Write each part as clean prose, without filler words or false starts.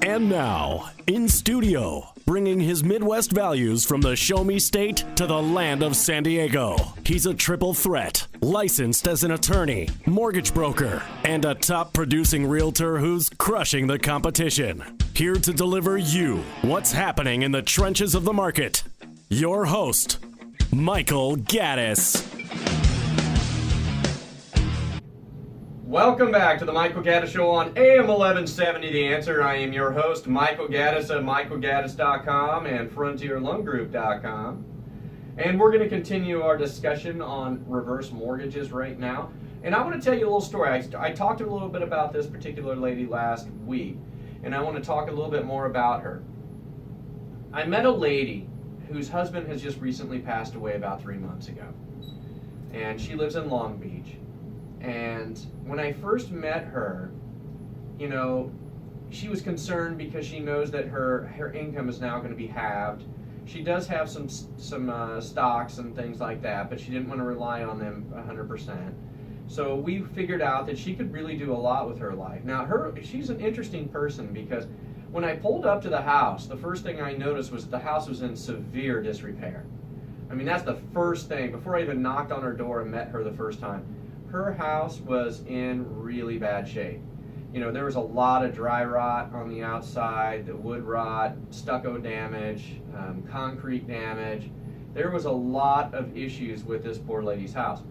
And now, in studio, bringing his Midwest values from the Show Me State to the land of San Diego. He's a triple threat, licensed as an attorney, mortgage broker, and a top producing realtor who's crushing the competition. Here to deliver you what's happening in the trenches of the market. Your host, Michael Gaddis. Welcome back to the Michael Gaddis Show on AM 1170 The Answer. I am your host, Michael Gaddis of michaelgaddis.com and frontierloangroup.com. And we're going to continue our discussion on reverse mortgages right now. And I want to tell you a little story. I talked a little bit about this particular lady last week, and I want to talk a little bit more about her. I met a lady whose husband has just recently passed away about 3 months ago. And she lives in Long Beach. And when I first met her, you know, she was concerned because she knows that her income is now going to be halved. She does have some stocks and things like that, but she didn't want to rely on them 100%. So we figured out that she could really do a lot with her life. Now, she's an interesting person because when I pulled up to the house, the first thing I noticed was the house was in severe disrepair. I mean, that's the first thing. Before I even knocked on her door and met her the first time, her house was in really bad shape. You know, there was a lot of dry rot on the outside, the wood rot, stucco damage, concrete damage. There was a lot of issues with this poor lady's house.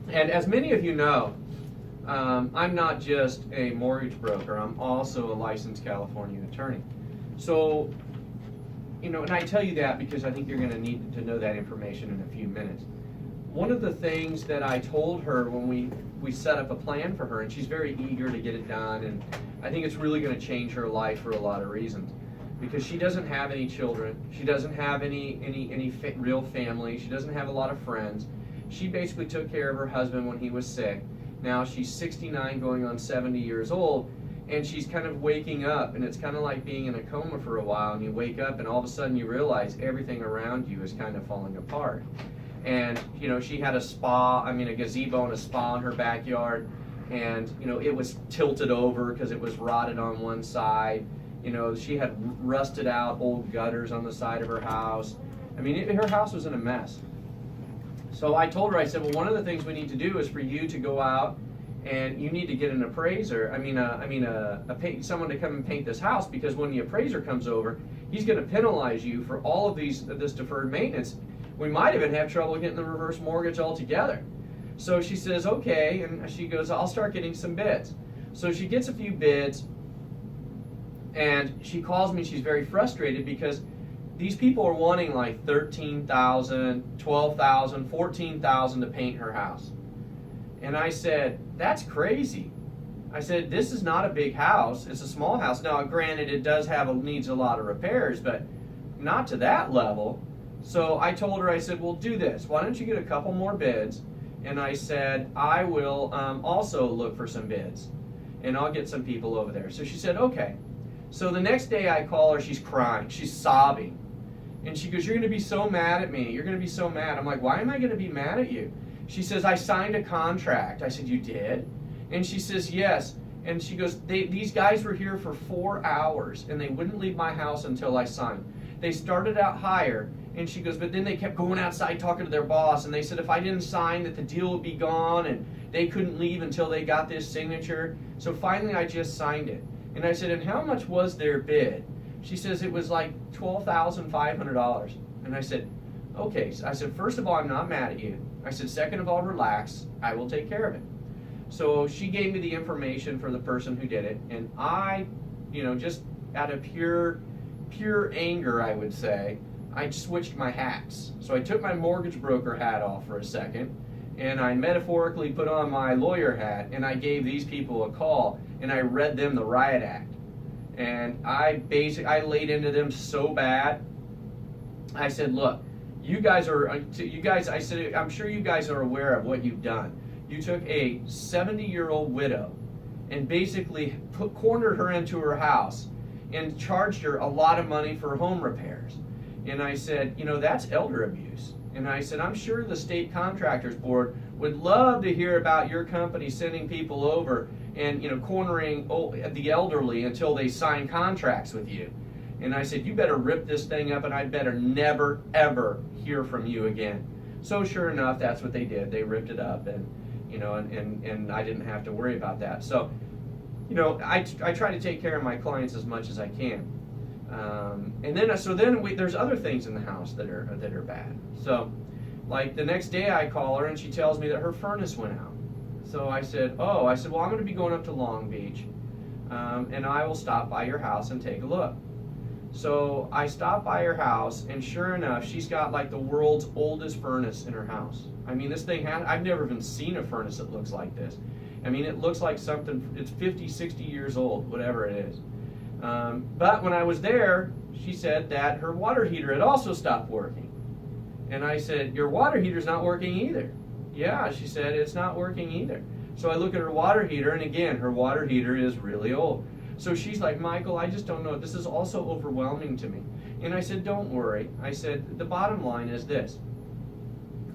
And as many of you know, I'm not just a mortgage broker, I'm also a licensed California attorney. So, you know, and I tell you that because I think you're going to need to know that information in a few minutes. One of the things that I told her when we set up a plan for her, and she's very eager to get it done, and I think it's really going to change her life for a lot of reasons, because she doesn't have any children, she doesn't have any real family, she doesn't have a lot of friends. She basically took care of her husband when he was sick. Now she's 69 going on 70 years old, and she's kind of waking up, and it's kind of like being in a coma for a while, and you wake up and all of a sudden you realize everything around you is kind of falling apart. And, you know, she had a gazebo and a spa in her backyard, and, you know, it was tilted over because it was rotted on one side. You know, she had rusted out old gutters on the side of her house. I mean, her house was in a mess. So I told her, I said, well, one of the things we need to do is for you to go out and you need to get an appraiser, someone to come and paint this house, because when the appraiser comes over, he's going to penalize you for all of this deferred maintenance. We might even have trouble getting the reverse mortgage altogether. So she says, okay, and she goes, I'll start getting some bids. So she gets a few bids, and she calls me, she's very frustrated because these people are wanting like $13,000, $12,000, $14,000 to paint her house. And I said, that's crazy. I said, this is not a big house, it's a small house. Now, granted, it needs a lot of repairs, but not to that level. So I told her, I said, well, do this. Why don't you get a couple more bids? And I said, I will also look for some bids, and I'll get some people over there. So she said, okay. So the next day I call her, she's crying, she's sobbing. And she goes, you're going to be so mad at me. You're going to be so mad. I'm like, why am I going to be mad at you? She says, I signed a contract. I said, you did? And she says, yes. And she goes, these guys were here for 4 hours, and they wouldn't leave my house until I signed. They started out higher. And she goes, but then they kept going outside talking to their boss, and they said if I didn't sign that the deal would be gone, and they couldn't leave until they got this signature. So finally I just signed it. And I said, and how much was their bid? She says it was like $12,500. And I said, okay. So I said, first of all, I'm not mad at you. I said, second of all, relax. I will take care of it. So she gave me the information for the person who did it, and I, you know, just out of pure anger, I would say, I switched my hats. So I took my mortgage broker hat off for a second, and I metaphorically put on my lawyer hat, and I gave these people a call, and I read them the riot act. And I laid into them so bad. I said, look, I said, I'm sure you guys are aware of what you've done. You took a 70-year-old widow and basically cornered her into her house and charged her a lot of money for home repairs. And I said, you know, that's elder abuse. And I said, I'm sure the State Contractors Board would love to hear about your company sending people over and, you know, cornering the elderly until they sign contracts with you. And I said, you better rip this thing up, and I better never, ever hear from you again. So sure enough, that's what they did. They ripped it up, and, you know, and I didn't have to worry about that. So, you know, I try to take care of my clients as much as I can. And then there's other things in the house that are bad. So, like the next day I call her and she tells me that her furnace went out. So I said, well, I'm going to be going up to Long Beach, and I will stop by your house and take a look. So I stopped by her house, and sure enough, she's got like the world's oldest furnace in her house. I mean, this thing I've never even seen a furnace that looks like this. I mean, it looks like something, it's 50, 60 years old, whatever it is. But when I was there, she said that her water heater had also stopped working. And I said, your water heater's not working either. Yeah, she said, it's not working either. So I look at her water heater, and again, her water heater is really old. So she's like, Michael, I just don't know. This is also overwhelming to me. And I said, don't worry. I said, the bottom line is this.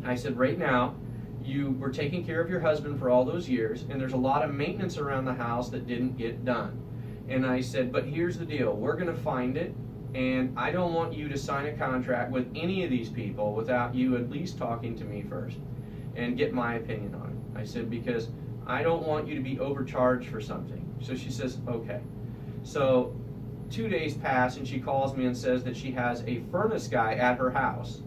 I said, right now, you were taking care of your husband for all those years, and there's a lot of maintenance around the house that didn't get done. And I said, but here's the deal. We're going to find it, and I don't want you to sign a contract with any of these people without you at least talking to me first and get my opinion on it. I said, because I don't want you to be overcharged for something. So she says, okay. So 2 days pass, and she calls me and says that she has a furnace guy at her house.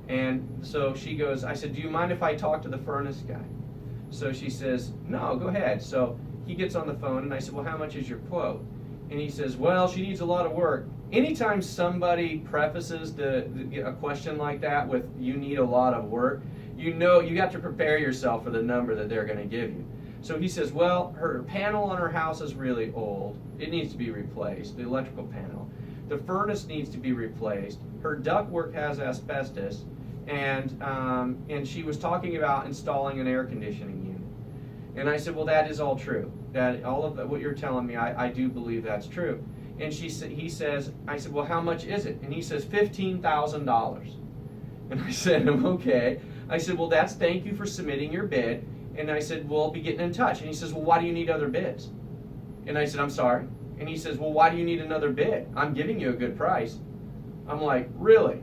And so she goes, I said, do you mind if I talk to the furnace guy? So she says, no, go ahead. So he gets on the phone, and I said, well, how much is your quote? And he says, well, she needs a lot of work. Anytime somebody prefaces a question like that with, you need a lot of work, you know you got to prepare yourself for the number that they're going to give you. So he says, well, her panel on her house is really old. It needs to be replaced, the electrical panel. The furnace needs to be replaced. Her ductwork has asbestos. And she was talking about installing an air conditioning unit. And I said, well, that is all true. That all of what you're telling me, I do believe that's true. And he says, I said, well, how much is it? And he says, $15,000. And I said, okay. I said, well, thank you for submitting your bid. And I said, we'll be getting in touch. And he says, well, why do you need other bids? And I said, I'm sorry. And he says, well, why do you need another bid? I'm giving you a good price. I'm like, really?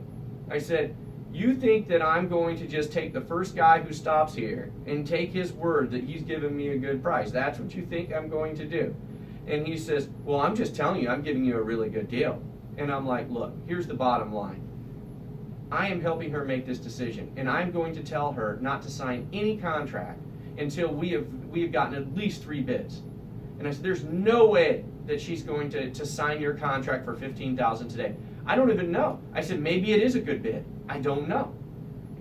I said, you think that I'm going to just take the first guy who stops here and take his word that he's given me a good price? That's what you think I'm going to do? And he says, well, I'm just telling you, I'm giving you a really good deal. And I'm like, look, here's the bottom line. I am helping her make this decision, and I'm going to tell her not to sign any contract until we have gotten at least 3 bids. And I said, there's no way that she's going to sign your contract for $15,000 today. I don't even know. I said, maybe it is a good bid. I don't know.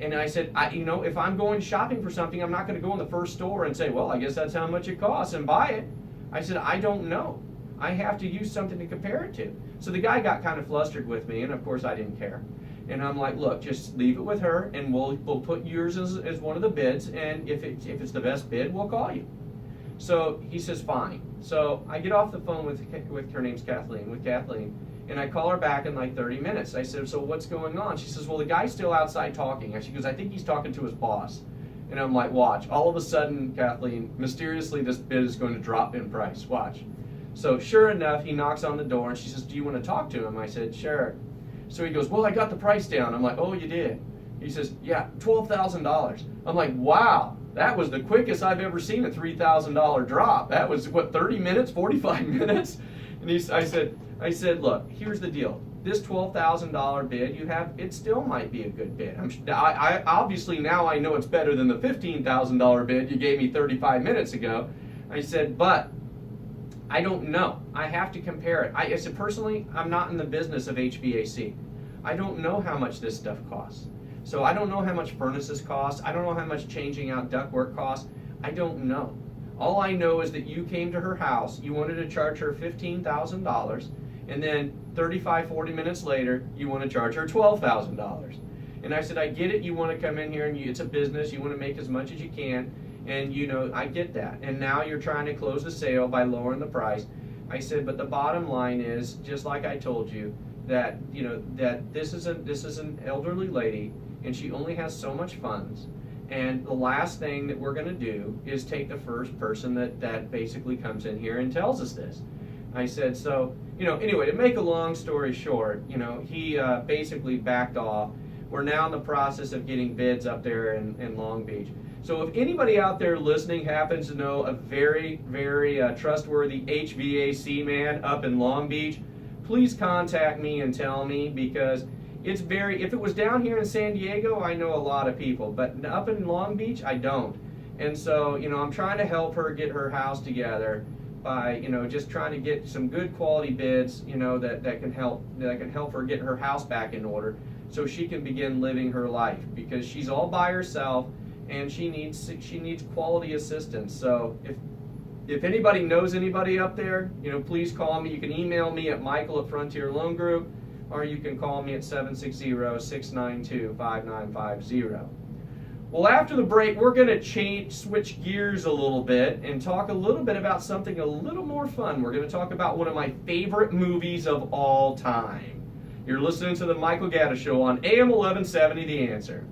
And I said, if I'm going shopping for something, I'm not going to go in the first store and say, well, I guess that's how much it costs, and buy it. I said, I don't know. I have to use something to compare it to. So the guy got kind of flustered with me, and of course I didn't care. And I'm like, look, just leave it with her, and we'll put yours as one of the bids, and if it's the best bid, we'll call you. So he says, fine. So I get off the phone with her name's Kathleen, and I call her back in like 30 minutes. I said, so what's going on? She says, well, the guy's still outside talking. And she goes, I think he's talking to his boss. And I'm like, watch. All of a sudden, Kathleen, mysteriously, this bid is going to drop in price. Watch. So sure enough, he knocks on the door, and she says, do you want to talk to him? I said, sure. So he goes, well, I got the price down. I'm like, oh, you did? He says, yeah, $12,000. I'm like, wow, that was the quickest I've ever seen a $3,000 drop. That was, what, 30 minutes, 45 minutes? And I said, look, here's the deal. This $12,000 bid you have, it still might be a good bid. I obviously now I know it's better than the $15,000 bid you gave me 35 minutes ago. I said, but I don't know. I have to compare it. I said, personally, I'm not in the business of HVAC. I don't know how much this stuff costs. So I don't know how much furnaces cost. I don't know how much changing out ductwork costs. I don't know. All I know is that you came to her house, you wanted to charge her $15,000, and then 35, 40 minutes later, you want to charge her $12,000. And I said, I get it, you want to come in here, and it's a business, you want to make as much as you can, and I get that. And now you're trying to close the sale by lowering the price. I said, but the bottom line is, just like I told you, that that this is an elderly lady, and she only has so much funds. And the last thing that we're going to do is take the first person that basically comes in here and tells us this. I said, so, anyway, to make a long story short, he basically backed off. We're now in the process of getting bids up there in Long Beach. So if anybody out there listening happens to know a very, very trustworthy HVAC man up in Long Beach, please contact me and tell me, because if it was down here in San Diego, I know a lot of people, but up in Long Beach, I don't. And so, I'm trying to help her get her house together by, just trying to get some good quality bids, that can help her get her house back in order so she can begin living her life, because she's all by herself and she needs quality assistance. So if anybody knows anybody up there, please call me. You can email me at Michael@Frontier Loan Group, or you can call me at 760-692-5950. Well, after the break, we're going to switch gears a little bit and talk a little bit about something a little more fun. We're going to talk about one of my favorite movies of all time. You're listening to the Michael Gaddis Show on AM 1170, The Answer.